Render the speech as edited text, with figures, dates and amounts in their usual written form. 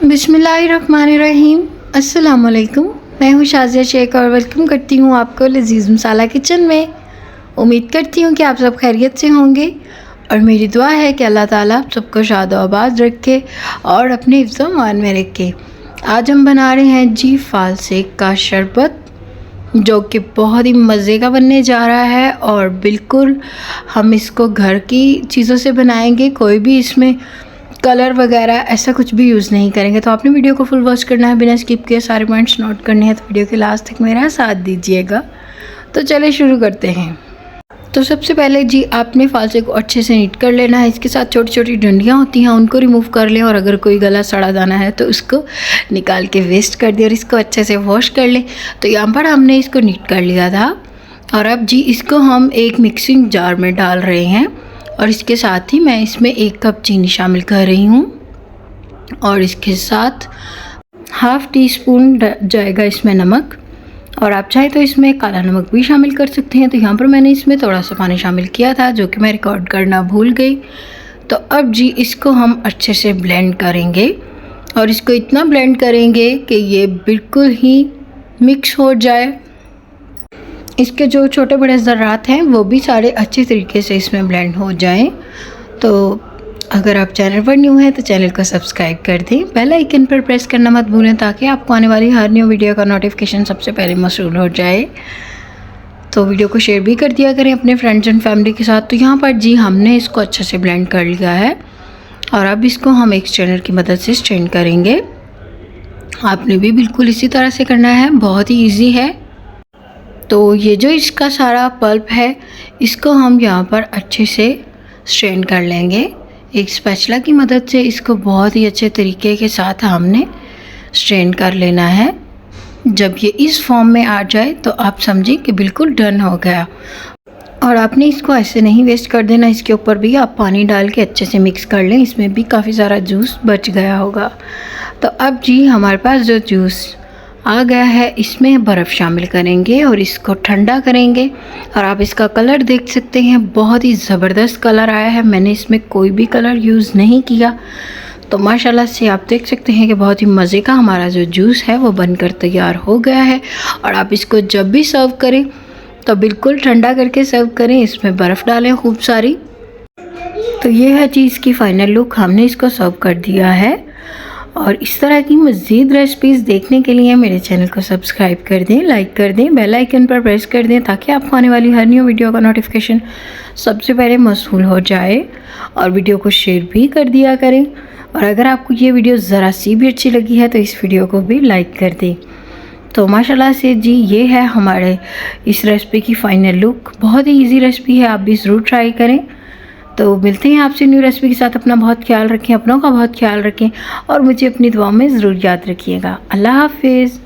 बिस्मिल्लाहिर्रहमानिर्रहीम। अस्सलाम वालेकुम। मैं हूँ शाज़िया शेख और वेलकम करती हूँ आपको लजीज़ मसाला किचन में। उम्मीद करती हूँ कि आप सब खैरियत से होंगे और मेरी दुआ है कि अल्लाह ताला आप सबको शाद आबाद रखे और अपने हिफ्ज़ मान में रखे। आज हम बना रहे हैं जी फालसे का शरबत, जो कि बहुत ही मज़े का बनने जा रहा है और बिल्कुल हम इसको घर की चीज़ों से बनाएंगे। कोई भी इसमें कलर वगैरह ऐसा कुछ भी यूज़ नहीं करेंगे। तो आपने वीडियो को फुल वॉच करना है, बिना स्किप किए सारे पॉइंट्स नोट करने हैं, तो वीडियो के लास्ट तक मेरा साथ दीजिएगा। तो चलिए शुरू करते हैं। तो सबसे पहले जी आपने फालसे को अच्छे से नीट कर लेना है। इसके साथ छोटी छोटी डंडियाँ होती हैं, उनको रिमूव कर लें और अगर कोई गला सड़ा दाना है तो उसको निकाल के वेस्ट कर दें और इसको अच्छे से वॉश कर लें। तो यहाँ पर हमने इसको नीट कर लिया था और अब जी इसको हम एक मिक्सिंग जार में डाल रहे हैं और इसके साथ ही मैं इसमें 1 कप चीनी शामिल कर रही हूँ और इसके साथ हाफ़ टी स्पून जाएगा इसमें नमक, और आप चाहे तो इसमें काला नमक भी शामिल कर सकते हैं। तो यहाँ पर मैंने इसमें थोड़ा सा पानी शामिल किया था, जो कि मैं रिकॉर्ड करना भूल गई। तो अब जी इसको हम अच्छे से ब्लेंड करेंगे और इसको इतना ब्लेंड करेंगे कि ये बिल्कुल ही मिक्स हो जाए। इसके जो छोटे बड़े ज़र्रात हैं वो भी सारे अच्छे तरीके से इसमें ब्लेंड हो जाएं। तो अगर आप चैनल पर न्यू हैं तो चैनल को सब्सक्राइब कर दें, बेल आइकन पर प्रेस करना मत भूलें ताकि आपको आने वाली हर न्यू वीडियो का नोटिफिकेशन सबसे पहले मौसूल हो जाए। तो वीडियो को शेयर भी कर दिया करें अपने फ्रेंड्स एंड फैमिली के साथ। तो यहाँ पर जी हमने इसको अच्छे से ब्लेंड कर लिया है और अब इसको हम एक स्ट्रेनर की मदद से स्ट्रेन करेंगे। आपने भी बिल्कुल इसी तरह से करना है, बहुत ही ईजी है। तो ये जो इसका सारा पल्प है इसको हम यहाँ पर अच्छे से स्ट्रेन कर लेंगे। एक स्पैचुला की मदद से इसको बहुत ही अच्छे तरीके के साथ हमने स्ट्रेन कर लेना है। जब ये इस फॉर्म में आ जाए तो आप समझिए कि बिल्कुल डन हो गया। और आपने इसको ऐसे नहीं वेस्ट कर देना, इसके ऊपर भी आप पानी डाल के अच्छे से मिक्स कर लें, इसमें भी काफ़ी सारा जूस बच गया होगा। तो अब जी हमारे पास जो जूस आ गया है इसमें बर्फ़ शामिल करेंगे और इसको ठंडा करेंगे। और आप इसका कलर देख सकते हैं, बहुत ही ज़बरदस्त कलर आया है। मैंने इसमें कोई भी कलर यूज़ नहीं किया। तो माशाल्लाह से आप देख सकते हैं कि बहुत ही मज़े का हमारा जो जूस है वो बनकर तैयार हो गया है। और आप इसको जब भी सर्व करें तो बिल्कुल ठंडा करके सर्व करें, इसमें बर्फ़ डालें खूब सारी। तो ये है चीज़ की फ़ाइनल लुक, हमने इसको सर्व कर दिया है। और इस तरह की मज़ीद रेसिपीज़ देखने के लिए मेरे चैनल को सब्सक्राइब कर दें, लाइक कर दें, बेल आइकन पर प्रेस कर दें ताकि आपको आने वाली हर न्यू वीडियो का नोटिफिकेशन सबसे पहले मौसूल हो जाए। और वीडियो को शेयर भी कर दिया करें। और अगर आपको ये वीडियो ज़रा सी भी अच्छी लगी है तो इस वीडियो को भी लाइक कर दें। तो माशाल्लाह से जी ये है हमारे इस रेसिपी की फ़ाइनल लुक। बहुत ही ईजी रेसिपी है, आप भी ज़रूर ट्राई करें। तो मिलते हैं आपसे न्यू रेसिपी के साथ। अपना बहुत ख्याल रखें, अपनों का बहुत ख्याल रखें और मुझे अपनी दुआओं में ज़रूर याद रखिएगा। अल्लाह हाफिज़।